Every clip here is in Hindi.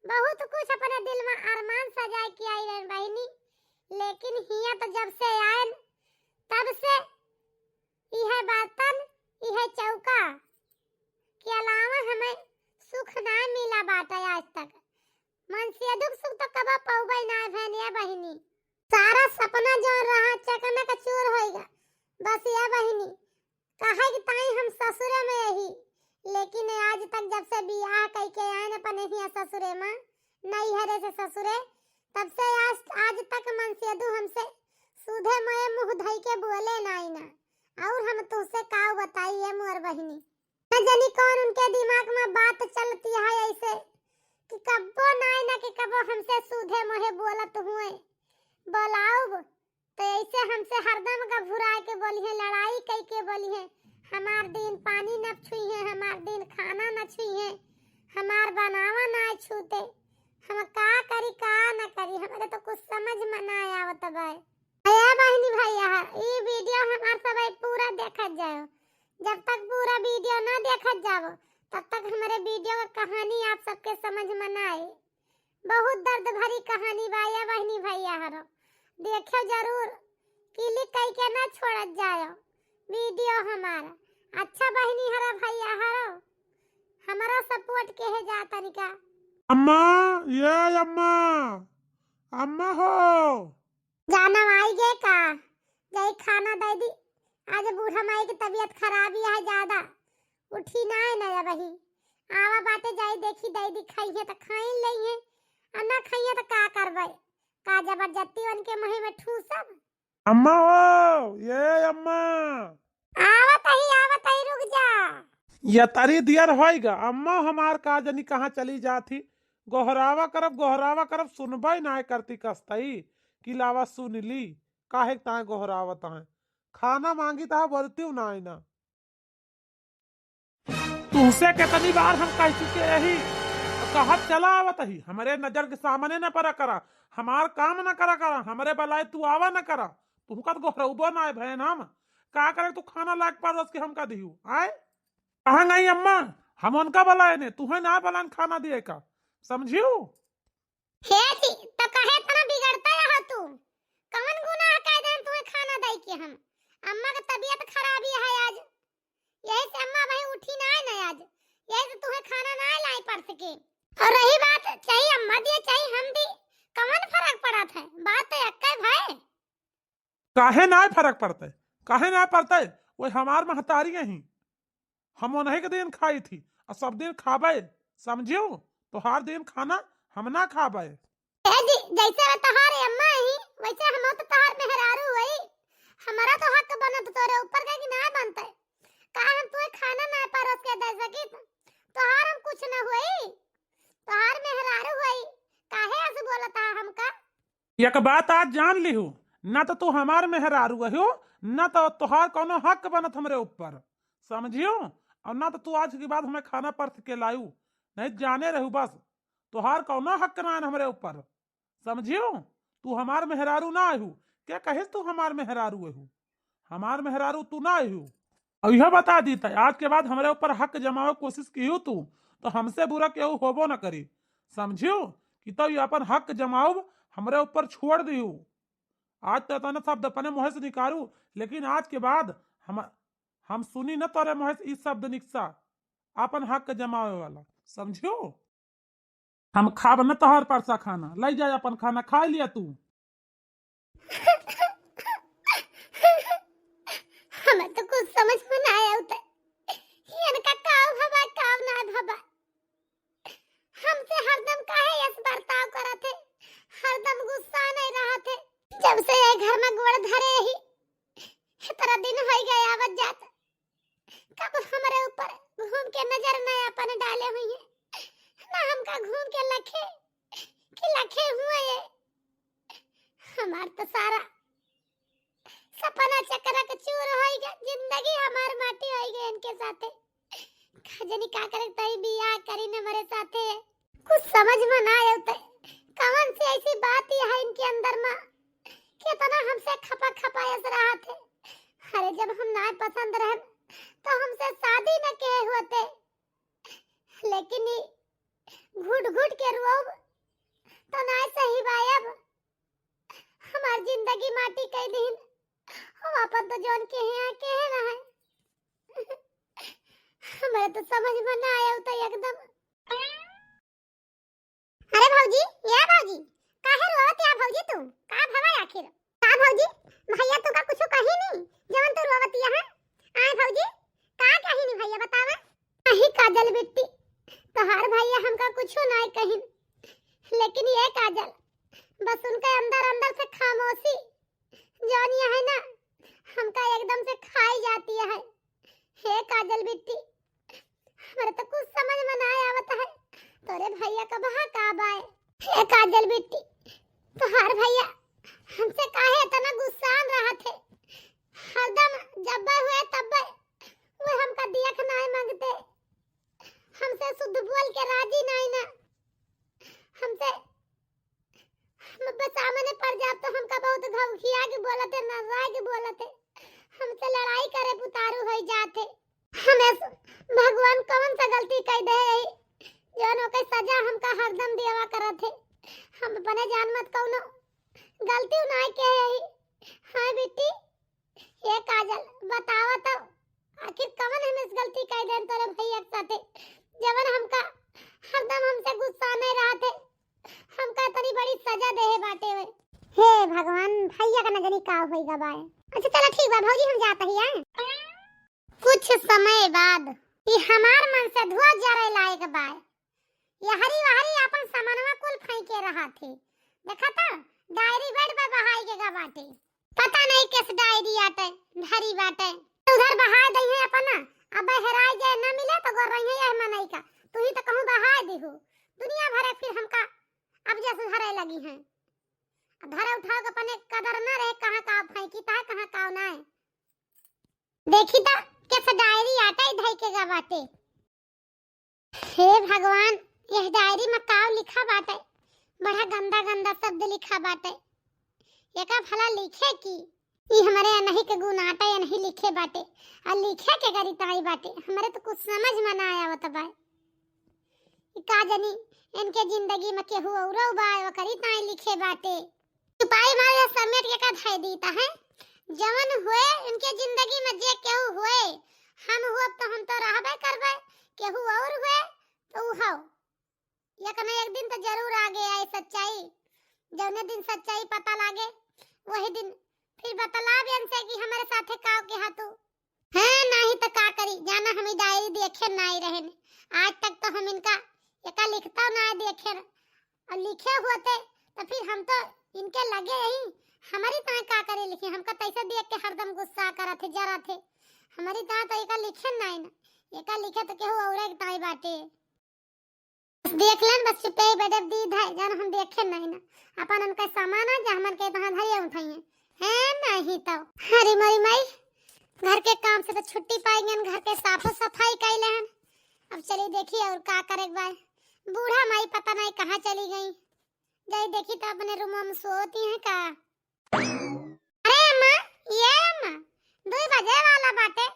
बहुत कुछ अपने दिल में अरमान सजाए के आई रहे बहनी, लेकिन हिया तो जब से आए तब से यह बर्तन यह चौका के अलावा हमें सुख ना मिला बाटा आज तक। मन से दुख सुख तो कब पाऊबे ना भैनिया बहनी। सारा सपना जो रहा चकना का चूर होएगा बस ये बहनी। कहे कि ताई हम ससुरे में यही, लेकिन आज तक जब से बियाह कई के आए न अपने ही ससुरे में नहीं हरे से ससुरे, तब से आज तक मन से दू हमसे सुधे मोए मुंह धई के बोले नहीं ना। और हम तुझसे का बताई है मोर बहनी, न जानी कौन उनके दिमाग में बात चलती है ऐसे कि कब्बो नहीं ना कि कब्बो हमसे सुधे मोहे बोलत हुए बोलाओ तो ऐसे हमसे हरदम घबरा के बोली है, लड़ाई कई के बोली है। हमार दिन पानी न छुई है, हमार दिन खाना न छुई है, हमार बनावा ना छूते। हम का करी का न करी, हमारे तो कुछ समझ में ना आवत भाई। भैया बहनी भैया ये वीडियो हमार सब पूरा देखत जाओ। जब तक पूरा वीडियो ना देखत जाओ तब तक हमारे वीडियो का कहानी आप सबके समझ में ना आए। बहुत दर्द भरी कहानी भैया बहनी भैया हरो, देखो जरूर, क्लिक करके ना छोड़त जाओ वीडियो हमारा। अच्छा बहनी हरा भैया हरो, हमारा सपोर्ट के है जा तरीका। अम्मा ये अम्मा अम्मा हो जाना आई गे का गई खाना दे दी। आज बूढ़ा माई की तबीयत खराब है ज्यादा, उठी ना है ना बही। आवा बाटे जाई देखी दे दी, खाई है तो खाई लई है और ना खाई है तो का करबे, का जबरदस्ती उनके मुंह में ठूसब। अम्मा हो ये अम्मा आवत ही रुक जा। ये तारी दियर होएगा। अम्मा हमार का जनी कहाँ चली जाती, गोहरावा करब सुनबई ना करती कस्तई कि लावा सुन ली काहे ताए गोहरावत है। खाना मांगी ता बोलती ना ना तुमसे कितनी बार हम कह चुके यही कहत चला आवत ही, हमारे नजर के सामने न परा करा, हमार काम न करा करा, हमारे बलाए तू आवा न करा। तुम का गोहरउबो ना भैन हम का करे तू खाना लाग पर उसके हम का दियो आए कहां गई अम्मा, हम उनका बलाए ने तुम्हें ना बलान खाना दिए का समझियो। हे जी तो कहे तना बिगड़ता है तू, कौन गुनाह कह देन तुम्हें खाना दई के हम। अम्मा का तबीयत खराब है आज, यही से अम्मा भाई उठी ना है आज, यही से तुम्हें खाना ना लाई पड़ सके। और रही बात चाहिए अम्मा दिए चाहिए हम दी, कौन फर्क पड़ा था, बात तो एक है भाई। काहे ना फर्क पड़ते, काहे ना पड़ते, वो हमार महतारी ही हम उन्हीं के दिन खाई थी और सब दिन खाबे समझियो, तो हर दिन खाना हम ना खाबे। ए जी जैसे तोहार अम्मा ही वैसे हम तो तोहार मेहरारू हुई, हमारा तो हक बनत तोरे ऊपर का कि ना बनते। का हम तुम्हें खाना ना परोस के दे सकी तोहार हम कुछ ना हुई, तोहार मेहरारू हुई, काहे ऐसे बोलता हमका। एक बात आज जान ली हूँ, ना तो तू हमार मेहरारू हो ना तो तुहार कोनो हक बनत हमरे ऊपर समझियो, और ना तो तू आज के बाद हमें खाना परस के लायू, नहीं जाने रहू बस तुहार कोनो हक ना हमरे ऊपर समझियो। तू हमार मेहरारू ना आयू, क्या कहे तू हमार मेहरारू है, हमार मेहरारू तू ना आयू। और यह बता दी था आज के बाद हमारे ऊपर हक जमावे कोशिश की तू तो हमसे बुरा केहू होबो न करी समझियो, कि तो ये अपन हक जमाओ हमरे ऊपर छोड़ दियो। आज तो तना शब्द अपने मुँह से निकालू, लेकिन आज के बाद हम सुनी न तोरे मुँह से इस शब्द निकसा अपन हक जमावे वाला समझियो। हम खाब न तोहर परसा खाना, ले जाए अपन खाना खा लिया तू। हमें तो कुछ समझ में ना आया उते, इनका काव भबा काव ना भबा, हमसे हरदम काहे ऐसे बर्ताव करते, हरदम गुस्सा नहीं रहा थे। जब से ये घर में गोड़ धरे ही तेरा दिन हो गया आवत जात, कब हमारे ऊपर घूम के नजर न अपन डाले हुई है, ना हमका घूम के लखे कि लखे हुए ये हमार तो सारा सपना चक्कर का चूर होई गया, जिंदगी हमार माटी होई गई इनके साथे। खजनी का करे तई बियाह करी न मेरे साथे, कुछ समझ में ना आया उते, कौन सी ऐसी बात ही है इनके अंदर में कितना हमसे खपा खपायस रहा थे। अरे जब हम ना पसंद रहे तो हमसे शादी न किए होते, लेकिन घुट घुट के रोब तो ना सही बायब हमार जिंदगी माटी कई दिन हम अपन तो जोन के हैं रहा हमें तो समझ में ना आया तो एकदम। अरे भौजी, या भौजी काहे रोवत या भौजी तू का भवा आखिर का भौजी भैया तो का कुछ कही नहीं जवन तू रोवत या है आए भौजी का कही नहीं भैया बतावा। नहीं काजल बेटी तोहार भैया हमका कुछ नहीं कही लेकिन ये काजल बस उनके अंदर अंदर से खामोशी जौन ये है ना हमका एकदम से खाई जाती है। हे काजल बेटी हमारे तो कुछ समझ में ना आवत है तोरे भैया का बहा का बाय। हे काजल बेटी तोहार भैया हमसे काहे इतना गुस्सान रहा थे हरदम जब हुए तब वो हमका देख नहीं मांगते हमसे शुद्ध बोल के राजी नहीं ना हमसे हम सामने पड़ जाब तो हमका बहुत घवखिया के बोलते नजरा के बोलते हमसे लड़ाई करे पुतारू हो जाते। हमें भगवान कौन सा गलती कर दे जोनो के सजा हमका हरदम देवा करत है हम अपने जान मत कौनो गलती नहीं के है। हां बेटी ये काजल बतावा तो आखिर कौन हम इस गलती कर दे तोरे भैया के साथे जवन हमका हरदम हमसे गुस्सा नहीं रहा थे हमका तनी बड़ी सजा देहे बाटे वे। हे भगवान भैया का नजरी का होइगा बाय। अच्छा चलो ठीक बा भौजी हम जात ही हैं। कुछ समय बाद ये हमार मन से धुआं जरे लायक बाय ये हरी वहरी अपन सामानवा कुल फेंके रहा थे देखा था डायरी बेड पे बहाई के गा बाटे पता नहीं किस डायरी आटे धरी बाटे उधर बहा दई है अपना अब हेराय जाए ना मिले तो गोर रही है मनई का तू ही तो कहूं बहा देहु दुनिया भरे फिर हमका अब जैसे धरे लगी हैं धरे उठाओ के अपने कदर ना रहे कहां का फेंकी ता कहां का ना है देखी ता कैसे डायरी आटा धई के गा बाटे। हे भगवान यह डायरी में का लिखा बाटे बड़ा गंदा गंदा शब्द लिखा बाटे ये का भला लिखे की ई हमारे नहीं के गुण आटा या नहीं लिखे बाटे और लिखे के गरी ताई बाटे हमारे तो कुछ समझ में ना आया बता बाय का जानी इनके जिंदगी में केहू औरो बाय वकरी ताई लिखे बाटे छुपाई मारे समेट के का धाई दीता है जवन हुए इनके जिंदगी में जे केहू हुए हम हुआ तो हम तो रहबे करबे केहू और हुए तो हो एक न एक दिन तो जरूर आगे आए सच्चाई जौने दिन सच्चाई पता लागे वही दिन फिर बतला बेन से कि हमारे साथे का के हाथू है नहीं तो का करी जाना हम डायरी देखे नहीं रहे आज तक तो हम इनका एका लिखता ना देखे और लिखे होते तो फिर हम तो इनके लगे ही हमारी ता का करे लिखे हमका तैसे देख के हरदम गुस्सा करत थे जरा थे हमारी ता तो एका लिखे नहीं ना एका लिखे तो केहू औरे के ताई बाटे देख लेन बस चुपे बेडे दी है जान हम देखे नहीं ना अपन उनका सामान है जा हमन के तहां धरिए उठाइए है नहीं तो हरी मरी माई घर के काम से तो छुट्टी पाएंगे घर के साफ सफाई कैले हन अब चली देखिए और का करे बाय बूढ़ा माई पता नहीं कहां चली गई जाई देखी तो अपने रूम में सोती है का। अरे अम्मा ये अम्मा 2 बजे वाला बाटे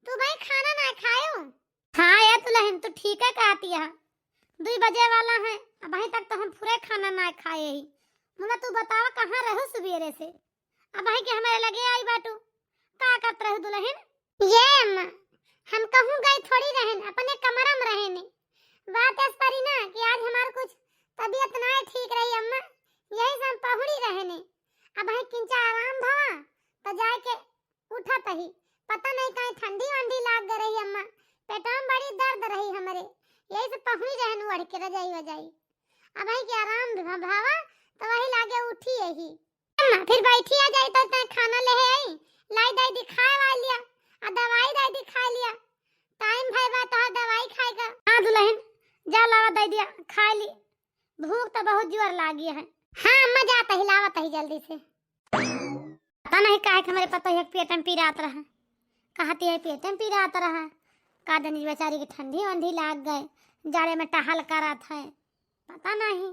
तू भाई खाना ना खायो। हां यार दुल्हन तो ठीक है कहती है 2 बजे वाला है अब अभी तक तो हम पूरे खाना ना खाए ही मुला तू बतावा कहां रहो सवेरे से अब भाई के हमारे लगे आई बाटू का करत रहो दुल्हन। ये अम्मा हम कहूं गई थोड़ी रहन अपने कमरा में रहने बात ऐस परी ना कि आज हमार कुछ तबीयत ना ठीक रही अम्मा यही से हम पहुड़ी रहने अब है किंचा आराम भवा तो जाके उठा तही पता नहीं कहीं ठंडी वंडी लाग रही अम्मा पेट में बड़ी दर्द रही हमारे यही से पहुड़ी रहन उड़ के रजाई वजाई अब है कि आराम भावा तो वही लागे उठी यही अम्मा फिर बैठी आ जाई तो खाना ले आई लाई दाई दिखाए वाली लिया आ दवाई दाई दिखा लिया टाइम भाई बा तो दवाई खाएगा। हां दुल्हन जा लावा दे दिया खा ली भूख तो बहुत जोर लागी है। हां अम्मा जाता ही लावत ही जल्दी से पता नहीं काहे हमारे पता है पेट में पीरात रहा कहती है पेट में पीरात रहा का दनी बेचारी की ठंडी वंडी लाग गए जाड़े में टहल करत है पता नहीं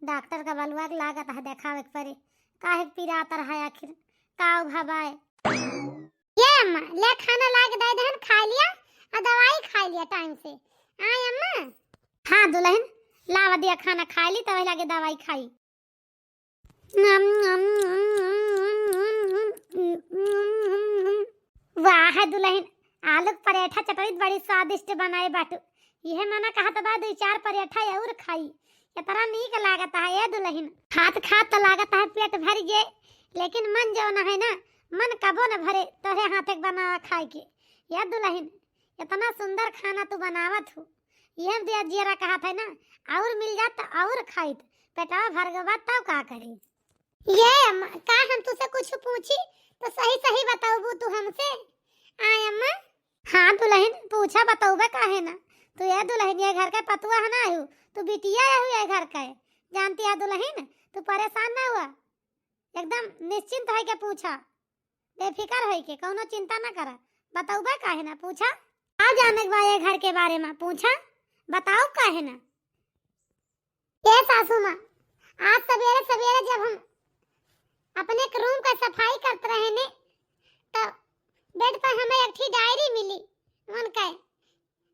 डॉक्टर का बलवा लागत है देखावे पड़े काहे पीरात रहा आखिर का भवाए। ये अम्मा ले खाना लाग दे दहन खा लिया और दवाई खा लिया टाइम से। आय अम्मा हाँ दुल्हन, लावा दिया खाना खा ली तब लगे दवाई खाई। वाह है दुल्हन, आलू पराठा चटनी बड़ी स्वादिष्ट बनाए बाटू। यह मना कहा तो बाद 2-4 पराठा और खाई, इतना नीक लागत है ये दुल्हन। खात खात तो लागत है पेट भर गए, लेकिन मन जो न है ना, मन कबो न भरे तोरे हाथ बना खाए के। ये दुल्हन इतना सुंदर खाना तू बनावत हो, यह दिया जीरा कहा था ना, और मिल जात और खाई पेटवा भर गवा तब का करी। ये अम्मा का हम तुझसे कुछ पूछी तो सही सही बताओ तू हमसे। आय अम्मा। हाँ दुल्हन पूछा बताओबे काहे ना। तू ये दुल्हन ये घर का पतुआ है ना, आयु तू बिटिया है ये घर का है, जानती है दुल्हन, तू परेशान ना हुआ, एकदम निश्चिंत है के पूछा, बेफिक्र है के कोनो चिंता ना करा, बताओबे काहे ना पूछा। आ जाने के ये घर के बारे में पूछा, बताओ काहे ना। ये सासू माँ, आज सवेरे सवेरे जब हम अपने रूम का सफाई करते रहे ने, तो बेड पर हमें एक ठी डायरी मिली। मन का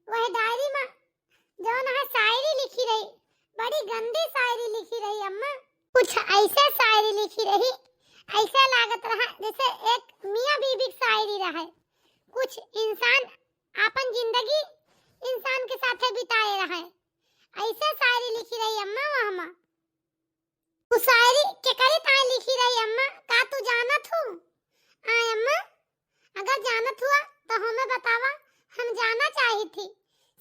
वह डायरी में जो है शायरी लिखी रही, बड़ी गंदी शायरी लिखी रही अम्मा। कुछ ऐसे शायरी लिखी रही, ऐसा लागत रहा जैसे एक मियाँ बीबी की शायरी रहा है। कुछ इंसान अपन जिंदगी इंसान के साथ बिताए रहा है, ऐसे शायरी लिखी रही अम्मा। वहाँ माँ उस शायरी के करी ताई लिखी रही अम्मा, का तू जानत हो? आय अम्मा, अगर जानत हुआ तो हमें बतावा, हम जाना चाही थी।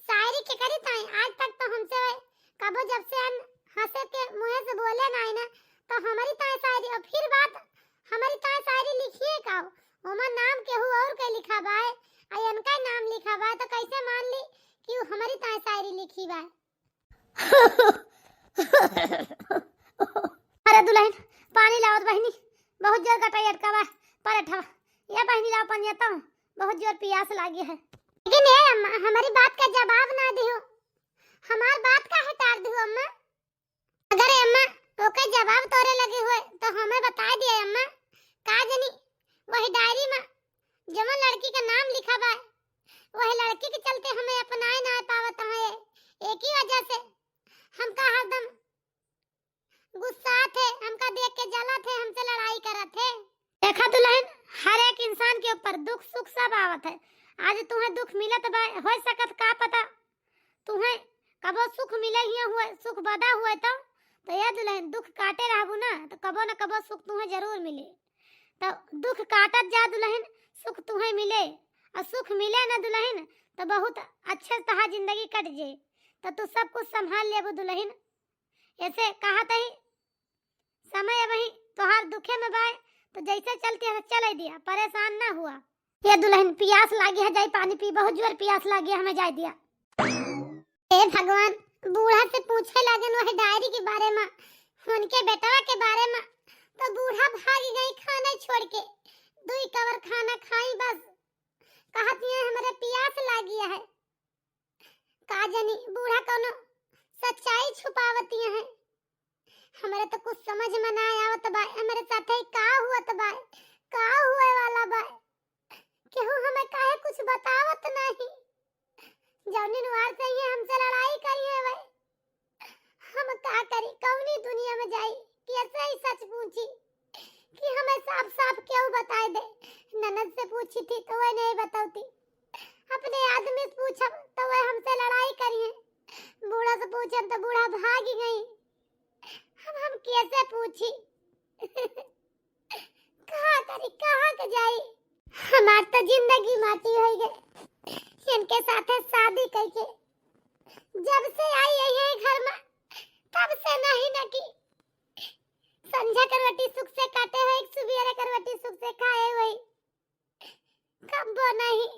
शायरी के करी ताई आज तक तो हमसे कबो जब से हंसे के मुंह से बोले ना ना, तो हमारी ताई शायरी और फिर बात हमारी ताई शायरी लिखी है का, ओमा नाम केहू और के लिखा बा है, अयन का नाम लिखा बा, तो कैसे मान ली कि हमारी ताई शायरी लिखी बा। अरे दुल्हन पानी लाओ बहनी, बहुत जोर का टायर का पराठा, ये बहनी लाओ पानी, आता हूँ बहुत जोर प्यास लगी है। लेकिन ये अम्मा हमारी बात का जवाब ना दियो, हमारी बात का है टार दियो अम्मा। अगर अम्मा ओके जवाब तोरे लगे हुए तो हमें बता दिए अम्मा, का जनी वही डायरी में जवन लड़की का नाम लिखा बा, वही लड़की के चलते हमें अपनाए ना पावत है। एक ही वजह से हमका हरदम गुस्सा थे, हमका देख के जला थे, हमसे लड़ाई करा थे। देखा दुल्हन, हर एक इंसान के ऊपर दुख सुख सब आवत है। आज तुम्हें दुख मिलत बा, हो सकत का पता तुम्हें कबो सुख मिले ही हुए, सुख बदा हुए तो ये दुल्हन दुख काटे रहबू ना, तो कबो न कबो सुख तुम्हें जरूर मिले। तो दुख काटत जा दुल्हन, सुख तुम्हें मिले, और सुख मिले ना दुल्हन तो बहुत अच्छे तहा जिंदगी कट जाए। तो तू सब कुछ संभाल लेबू दुल्हन, ऐसे कहा तही समय वही तोहार दुखे में बाय, तो जैसे चलती है चले दिया, परेशान ना हुआ। ये दुल्हन प्यास लागी है, जाई पानी पी, बहुत जोर प्यास लागी है, हमें जाए दिया। ए भगवान, बूढ़ा से पूछे लगन वह डायरी के बारे में, उनके बेटवा के बारे में, तो बूढ़ा भाग गई खाना छोड़ के, 2 कवर खाना खाई बस, कहती है हमारे प्यास लागी है। का जानी बूढ़ा कोनो सच्चाई छुपावती है, हमारे तो कुछ समझ में ना आवत बा, हमारे साथ का हुआ बा, का हुए वाला बा, केहू हमें काहे कुछ बतावत नहीं। जौनी नुआर से ही हमसे लड़ाई करी है भाई, हम का करी, कौनी दुनिया में जाई कि ऐसे ही सच पूछी कि हमें साफ साफ क्यों बताए दे। ननद से पूछी थी तो वह नहीं बताती, अपने आदमी से पूछा तो वह हमसे लड़ाई करी है, बूढ़ा से पूछा तो बूढ़ा भाग गई। हम कैसे पूछी कहाँ करी, कहाँ के जाई, हमार तो जिंदगी माटी हो गई। इनके साथ शादी करके जब से आई है घर में, तब से नहीं न की संझा करवटी सुख से काटे हुए, एक सुबेरे करवटी सुख से खाए हुए, कब नहीं।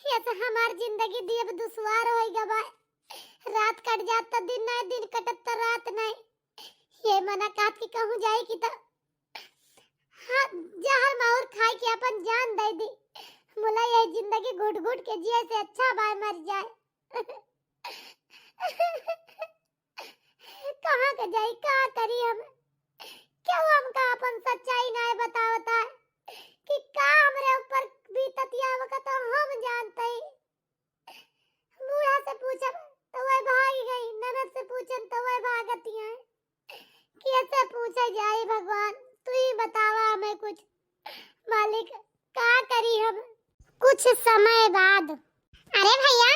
ये तो हमार जिंदगी दिए दुश्वार हो गवा, रात कट जात तो दिन नहीं, दिन कटत तो रात नहीं। ये मना काट के कहूँ जाए कि तो हाँ जहर माहौर खाए के अपन जान दे दी, मुला ये जिंदगी घुट घुट के जिए से अच्छा बाय मर जाए। कहाँ के जाई, का करी हम, क्यों हमका अपन सच्चाई नहीं बतावता है कि का हमरे ऊपर बीततिया वक्त तो हम जानते ही। बूढ़ा से पूछब तो वह कुछ समय बाद। अरे भैया,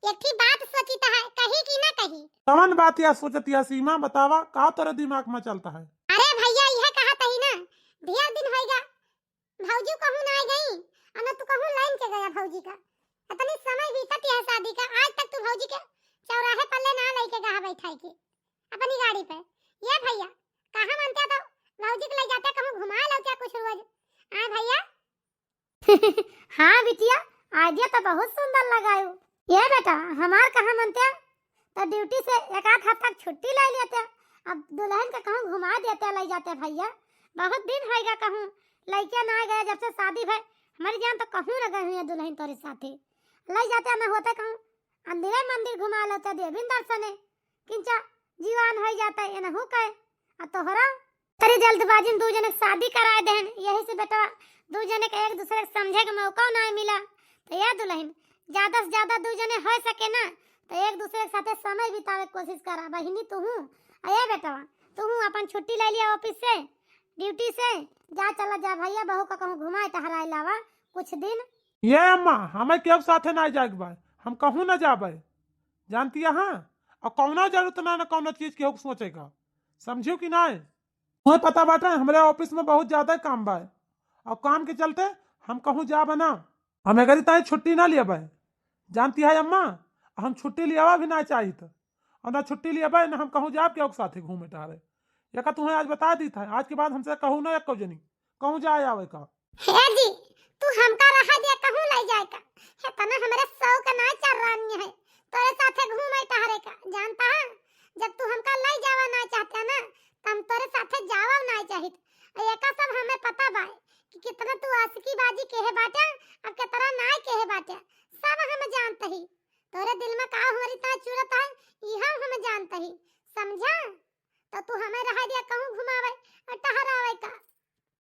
एक ही बात सोची है, कही कि ना कही? कौन बात या सोचती है सीमा, बतावा का तेरे दिमाग में चलता है? अरे भैया, यह कहा तही ना, ढेर दिन होएगा भौजी कहूं ना गई, और तू कहूं लाइन के गया भौजी का। इतनी समय बीतती है शादी का, आज तक तू भौजी के चौराहे पल्ले ना लेके गया बैठाई के अपनी गाड़ी पे। ये भैया कहां मानते तो भौजी को ले जाते कहूं घुमा लो क्या कुछ रोज। हां भैया। हाँ बिटिया, आइडिया तो बहुत सुंदर लगायो। ये बेटा हमार कहां मानते तो ड्यूटी से एक आध हफ्ता छुट्टी ले लेते, अब दुल्हन के कहूं घुमा देते ले जाते भैया। बहुत दिन होएगा कहूं लइका ना गए, जब से शादी भई हमारी जान तो कहूं न गए हुए दुल्हन तोरे साथे ले जाते। मैं होते कहूं अंदर मंदिर घुमा लेते, देवी दर्शने किंचा जीवान हो जाता है एनहु कहे। आ तोहरा तेरी जल्दबाजी में दू जने शादी कराए देन, यही से बेटा दू जने के एक दूसरे के समझे के मौका ना मिला। तो ये दुल्हन ज्यादा से ज्यादा दू जने हो सके ना तो एक दूसरे के साथे समय बितावे के कोशिश करा बहिनी। तू अये बेटा तू अपन छुट्टी ले लिया ऑफिस से ड्यूटी से, जा चला जा भैया बहू का कहूं घुमाए टहराए लावा कुछ दिन। ये अम्मा हमें केहू साथे ना जाए, हम कहूं ना जाबे, जानती है हाँ। और कौनो जरूरत ना कौनो चीज के सोचेगा, समझियो कि ना। तुम्हें पता बाटा हमारे ऑफिस में बहुत ज्यादा काम बा, और काम के चलते हम कहूं जा बना, हमें अगर इतना छुट्टी ना लिया बे, जानती है अम्मा। हम छुट्टी लिया भी ना चाहिए तो, और ना छुट्टी लिया बे ना हम कहूं जा के साथे घूमे टहरे। या का तुम्हें आज बता दी था, आज के बाद हमसे कहूं ना एक जनी कहूं जाए आवे का। हे जी तू हमका रहा दिया कहूं ले जाए का है तना हमारे सौ का ना चल रानी है तोरे साथे घूमे टहरे का, जानता है। जब तू हमका ले जावा ना चाहता ना तो हम तोरे साथे जावा ना चाहिए। एका सब हमें पता बा कि कितना तू आशिकी बाजी केहे बाटे और कितना ना केहे बाटे, सब हम जानते ही। तोरे दिल में का हमारी ता चुरत है इहा हम जानते ही, समझा। तो तू हमें रहा दिया कहूं घुमावे और टहरावे का।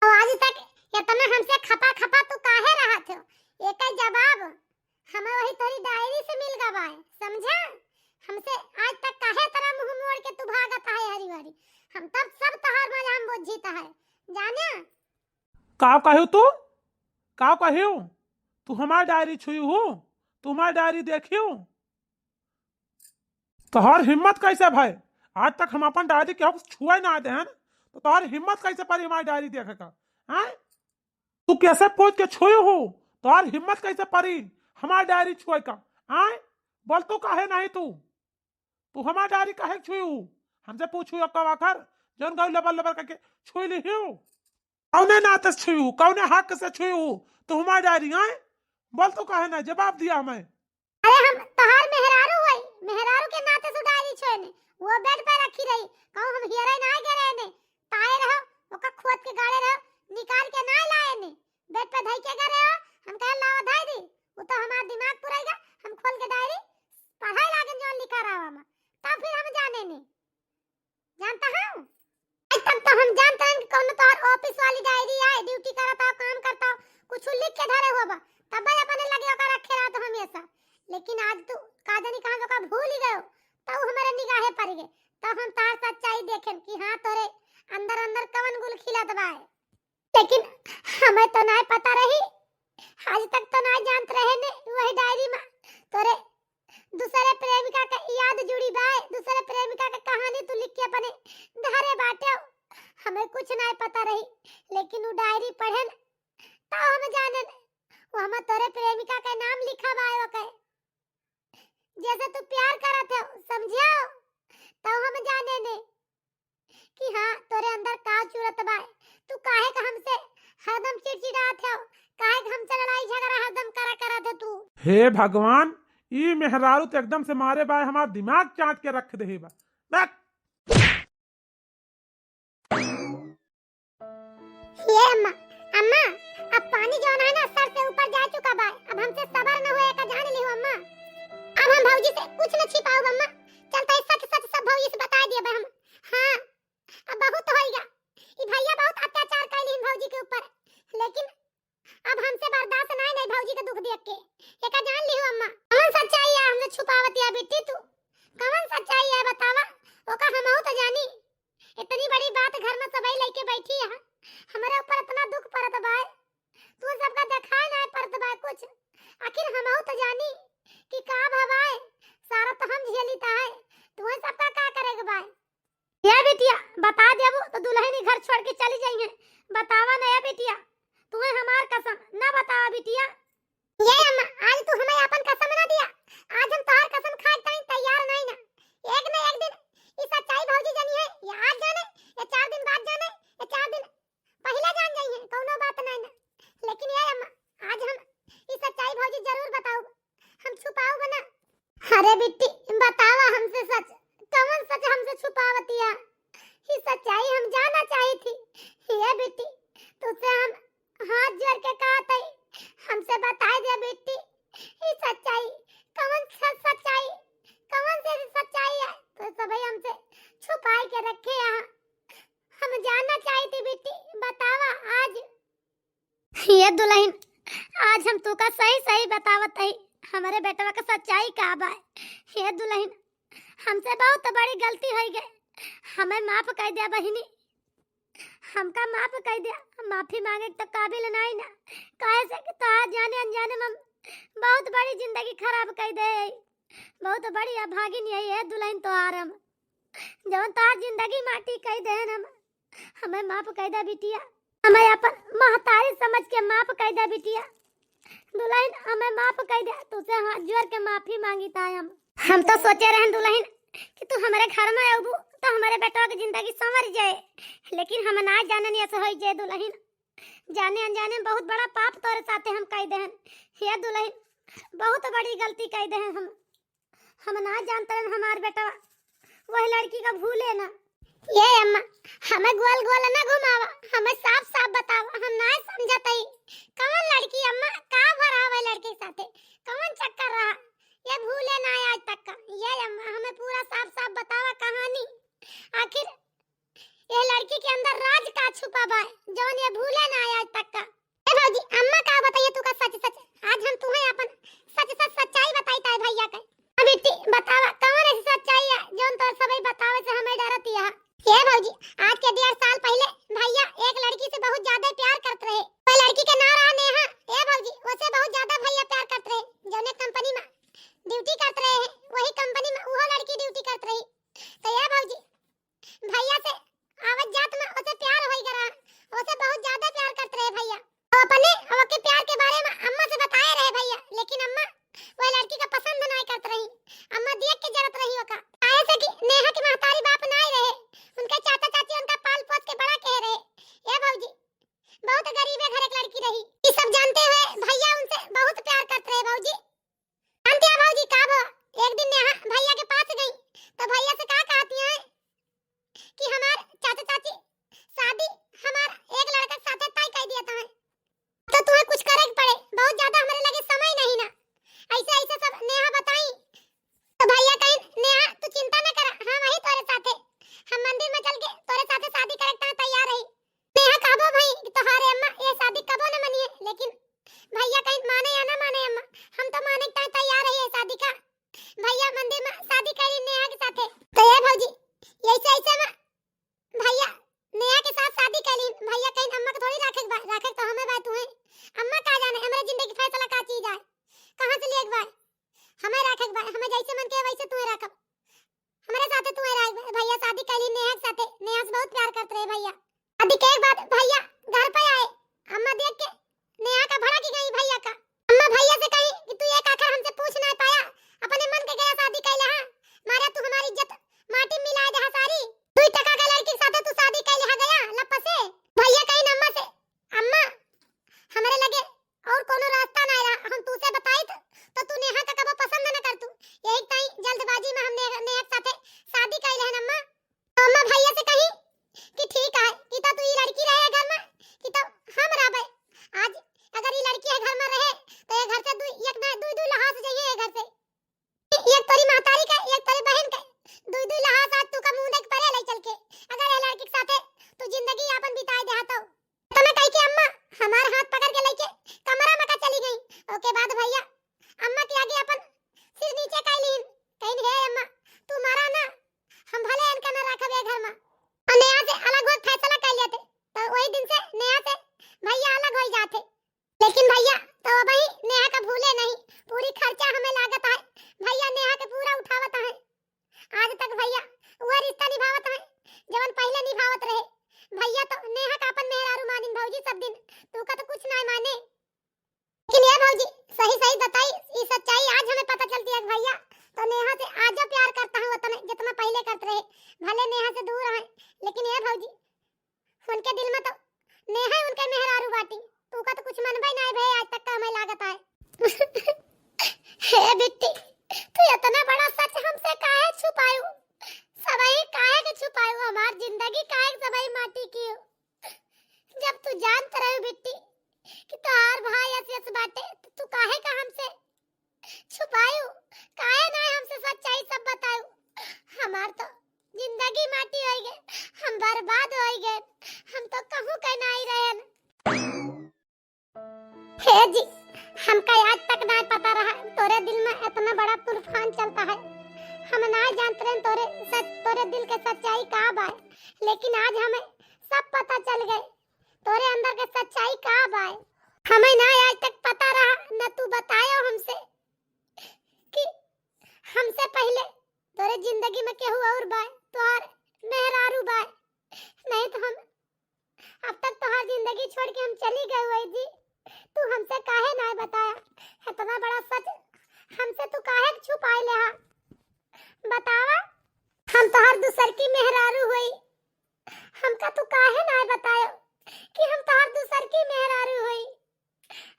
और आज तक इतना हमसे खपा खपा तू काहे रहा थे, एक जवाब हमें वही तेरी डायरी से मिल गवा है, समझा। हमसे आज तक काहे तरह मुंह मोड़ के तू भागत है हरी भरी, हम तब सब तोहार मजा हम बुझीता है, जाने। का कहू तू का कहू, तू हमारी डायरी छुई हो, तू हमारी डायरी देखियो। तोहर हिम्मत कैसे भाई, आज तक हम अपन डायरी के छुए ना दे हैं, तो तोहर हिम्मत कैसे पड़ी हमारी डायरी देखे का? हैं तू कैसे पूछ के छुई हो, तोहर हिम्मत कैसे पड़ी हमारी डायरी छुए का? हैं बोल तू काहे नहीं, तू हमारी डायरी काहे छुई हो? हमसे पूछू कब आखिर जौन गई लबर लबर करके छुई ली हो, कौने नाते से छुई हो, कौने हक से छुई हो तो हमारी डायरी? हैं बोल तू काहे नहीं, जवाब दिया हमें। अरे हम तोहार मेहरारू है, मेहरारू के नाते से डायरी छोने वो बेड पे रखी रही, कहूं हम हियरे ना गिरे ने ताए रहो ओका खोद के गाड़े रहो निकाल के ना लाए ने बेड पे धई के गरे हो। हम कहे लावा धाई दी वो तो हमार दिमाग पुराएगा, हम खोल के डायरी पढ़ाई लागे जो लिखा रहा हम तब फिर हम जाने ने, जानता हूं। आज तक तो हम जानते हैं कि कौन तोहार ऑफिस वाली डायरी है, ड्यूटी करता हो काम करता हो कुछ लिख के धरे होबा तब अपने लगे ओका रखे रहा तो हमेशा। लेकिन आज तू का जानी कहां का भूल ही गयो तो हमारे निगाहे पड़ गए, तब हम तार सच्चाई देखें कि हां तोरे अंदर अंदर कवन गुल खिलत बा। लेकिन हमें तो नहीं पता रही, आज तक तो नहीं जानत रहे ने वही डायरी में तोरे दूसरे प्रेमिका का याद जुड़ी बा, दूसरे प्रेमिका का कहानी तू लिख के अपने धरे बाटे। हमें कुछ नहीं पता रही, लेकिन वो डायरी पढ़े तो हम जाने वो हम तोरे प्रेमिका का नाम लिखा बा ओके, जैसे तू प्यार करत हो समझियो, तो हम जाने ने कि हां तोरे अंदर का चुरत बा। तू काहे का हमसे हरदम चिड़चिड़ात हो, काहे का हमसे लड़ाई झगड़ा हरदम करा दे तू। हे भगवान ई मेहरारू तो एकदम से मारे बाय हमारा दिमाग चाट के रख दे बा। ये अम्मा अब पानी जो है ना सर से ऊपर जा चुका बा, अब हमसे सबर न होए का जान लियो अम्मा। अब हम भौजी से कुछ न छिपाओ अम्मा, चलता है सच सच सब भौजी से बता दिए बा हम। हां अब बहुत होएगा, ई भैया बहुत अत्याचार कैली भौजी के ऊपर, लेकिन अब हमसे बर्दाश्त नहीं भौजी का दुख देख के, एका जान लियो अम्मा। कौन सच्चाई है हमसे छुपावती है बेटी तू, कौन सच्चाई है बतावा, ओका हमहू तो जानी। इतनी बड़ी बात घर में सबई लेके बैठी है, हमारे ऊपर इतना दुख पड़त बा, तू सबका दिखाए ना पड़त बा कुछ, बता देबू तो दुल्हन ही घर छोड़ के चली जाइए। बतावा नया बिटिया, तुम्हें हमार कसम ना बतावा बिटिया। ये अम्मा, आज तू हमें अपन कसम ना दिया, आज हम तोहार कसम खाए ताई तैयार नहीं ना। एक न एक दिन ई सच्चाई भौजी जानी है, ये आज जाने या 4 दिन बाद जाने या 4 दिन पहले जान जाइए, कौनो बात नहीं ना। लेकिन ये अम्मा, आज हम ई सच्चाई भौजी जरूर बताऊ, हम छुपाऊ बना। अरे बिट्टी बतावा हमसे सच, कौन सच हमसे छुपावतिया? ये सच्चाई हम जानना चाही थी। ये बेटी तुझसे हम हाथ जोड़ के कहा था, हमसे बता दे बेटी ये सच्चाई, कौन सच्चाई, कौन सी सच्चाई है तो सभी हमसे छुपाई के रखे यहाँ, हम जानना चाही थी बेटी, बतावा आज। ये दुल्हन, आज हम तू का सही सही बतावत है हमारे बेटवा का सच्चाई का बा। ये दुल्हन, हमसे बहुत बड़ी गलती हो गई, हमें माफ कर दिया बहिनी, हमका माफ कर दिया। माफी मांगे तो काबिल नहीं ना, कहे से कि तोहार जाने अनजाने में बहुत बड़ी जिंदगी खराब कर दे, बहुत बड़ी अभागिन यही है दुल्हन तोहार। हम जब तोहार जिंदगी माटी कर दे हम, हमें माफ कर दे बिटिया, हमें अपन महतारी समझ के माफ कर दे बिटिया। दुल्हन हमें माफ कर दे, तुझसे हाथ जोड़ के माफी मांगी था हम तो सोचे रहे दुल्हन कि तू हमारे घर में आबू तो हमारे बेटा की जिंदगी संवर जाए, लेकिन हम ना जानन ऐसे हो जाए दुल्हन, जाने अनजाने में बहुत बड़ा पाप तोरे साथे हम कर दे। ये दुल्हन बहुत बड़ी गलती कर दे हम ना जानते हैं हमारे बेटा वही लड़की का भूले ना। ये अम्मा, हमें गोल गोल ना घुमावा, हमें साफ साफ बतावा, हम ना समझते कौन लड़की अम्मा का भरा हुआ लड़के के साथे, कौन चक्कर रहा, ये भूले ना आज तक का। ये अम्मा हमें पूरा साफ साफ बतावा कहानी, आखिर ये लड़की के अंदर राज का छुपा बा जौन ये भूले ना आज तक का। ए भौजी अम्मा का बताइए तू का सच सच, आज हम तुम्हें अपन सच सच सच्चाई बताई ताई भैया का। अब बेटी बतावा कौन ऐसी सच्चाई है जौन तो सभी बतावे से हमें डरती है। ये भौजी, आज के 1.5 साल पहले भैया एक लड़की से बहुत ज्यादा प्यार करते रहे, वो लड़की के नाम रहा नेहा। ये भौजी उसे बहुत ज्यादा भैया प्यार करते रहे, जौने कंपनी में ड्यूटी करते रहे, वही कंपनी में वो लड़की ड्यूटी करते रही। तो ये भौजी भैया से आवत जात में उसे प्यार होई करा, उसे बहुत ज्यादा प्यार करते रहे भैया। वो अपने के प्यार के बारे में अम्मा से बताए रहे भैया, लेकिन अम्मा वो लड़की का पसंद नहीं करते रही, अम्मा देख के जरत रही ओका। ऐसे कि नेहा की महतारी बाप नहीं रहे, उनके चाचा चाची उनका पाल पोस के बड़ा कह रहे। ये भौजी बहुत गरीब है घर एक लड़की रही, ये सब जानते हुए भैया उनसे बहुत प्यार करते रहे। भौजी जानते हैं भौजी का वो एक दिन नेहा भैया के पास गई तो भैया से कहा कहती है कि हमार चाचा चाची शादी हमार एक लड़का के साथ तय कर दिया था, तो तुम्हें कुछ करे पड़े, बहुत ज्यादा हमारे लगे समय नहीं ना, ऐसे ऐसे सब नेहा बताई। तो भैया कहीं नेहा तू चिंता न कर, हम वही तोरे साथे, हम मंदिर में चल के तोरे साथे शादी करे ता तैयार रही। नेहा कहबो भाई कि तोहारे अम्मा ये शादी कबो न मानिए, लेकिन भैया कहीं माने या ना माने अम्मा, हम तो माने ता तैयार रही है शादी का। भैया मंदिर में शादी करी नेहा के साथे। तो ये भौजी ऐसे ऐसे में भैया नेहा के साथ शादी करी, भैया कहीं अम्मा को थोड़ी राखे तो हमें बात हुए, अम्मा का जाने हमारे जिंदगी फैसला का चीज है, कहां से लेक भाई हमें राखे भाई, हमें जैसे मन के वैसे तू रखब, हमारे साथे तू रह। भैया शादी करी नेहा के साथे, नेहा से बहुत प्यार करते रहे भैया। शादी के बाद भैया घर पे आए, अम्मा देख के नेहा का भड़क गई भैया का। अम्मा भैया से कही कि तू एक आखिर हमसे पूछ ना पाया, अपने मन के गया शादी कैला है, मारा तू हमारी इज्जत माटी मिला दे सारी, 2 टका के लड़की के साथे तू शादी कैले हा गया लप्पा से। भैया कहीं अम्मा से, अम्मा हमारे लगे और कोनो रास्ता ना रहा, हम तुसे बताई तो तू नेहा का कबो पसंद न कर, तू यही ताई जल्दबाजी नेहा से आजो प्यार करता हूँ उतना जितना पहले करते रहे। भले नेहा से दूर रहे, लेकिन ये भौजी उनके दिल में तो नेहा ही उनके मेहरारू बाटी। तू का तो कुछ मनबे नहीं भई आज तक का हमें लागत है। हे बिट्टी, तू इतना बड़ा सच हमसे काहे छुपायू? सबई काहे के छुपायू? हमार जिंदगी काहे सबई माटी की हो? जब तू जानत रहे बिट्टी कि तोहार भाई ऐसे बाटे, तू काहे का हमसे छुपायू? काहे ना हमसे सच्चाई सब बतायू? हमार तो जिंदगी माटी हो गए, हम बर्बाद हो गए, हम तो कहूं कहीं नहीं रहन। हे जी, हमका आज तक नहीं पता रहा तोरे दिल में इतना बड़ा तूफान चलता है। हम ना जानते रहे तोरे दिल के सच्चाई का बा, लेकिन आज हमें सब पता चल गए तोरे अंदर के सच्चाई का बा। हमें ना आज तक पता रहा, न तू बताया हमसे कि हमसे पहले तोरे जिंदगी में केहू और बा, तोहार मेहरारू बा। नहीं तो हम अब तक तोहार जिंदगी छोड़ के हम चली गए हुए जी। तू हमसे काहे ना बताया? इतना बड़ा सच हमसे तू काहे छुपाए ले? हा बतावा, हम तोहार दूसर की मेहरारू हुई, हमका तू काहे ना बताया कि हम तोहार दूसर की मेहरारू हुई?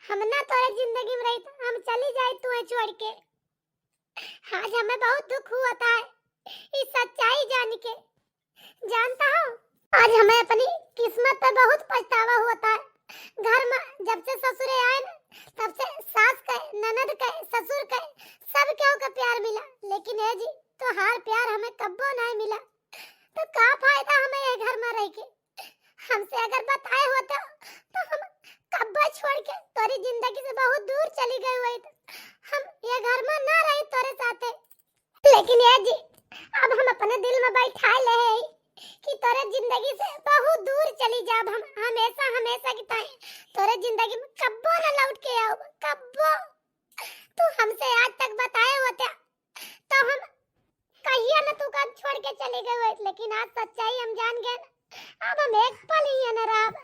हम ना तोरे जिंदगी में रही तो हम चली जाए तू छोड़ के। आज हमें बहुत दुख हुआ था इस सच्चाई जान के। जानता हो, आज हमें अपनी किस्मत पे बहुत पछतावा होता है। घर में जब से ससुरे आए ना, तब से सास के, ननद के, ससुर के, सब केहू का प्यार मिला, लेकिन है जी तो हार प्यार हमें कब्बो नहीं मिला। तो का फायदा हमें ये घर में रह के? हमसे अगर बताए होते तो हम कब्बो छोड़ के तोरी जिंदगी से बहुत दूर चली गई हुई, हम ये घर में ना रही तोरे साथे। लेकिन ये जी अब हम अपने दिल में बैठा ले है कि तोरे जिंदगी से बहुत दूर चली जाब। हम हमेशा हमेशा की ताई तोरे जिंदगी में कब्बो न लौट के आओ, कब्बो। तू हमसे आज तक बताए होते तो हम कहिया न तू का छोड़ के चले गए, लेकिन आज सच्चाई हम जान गए। अब हम एक पल ही न रह।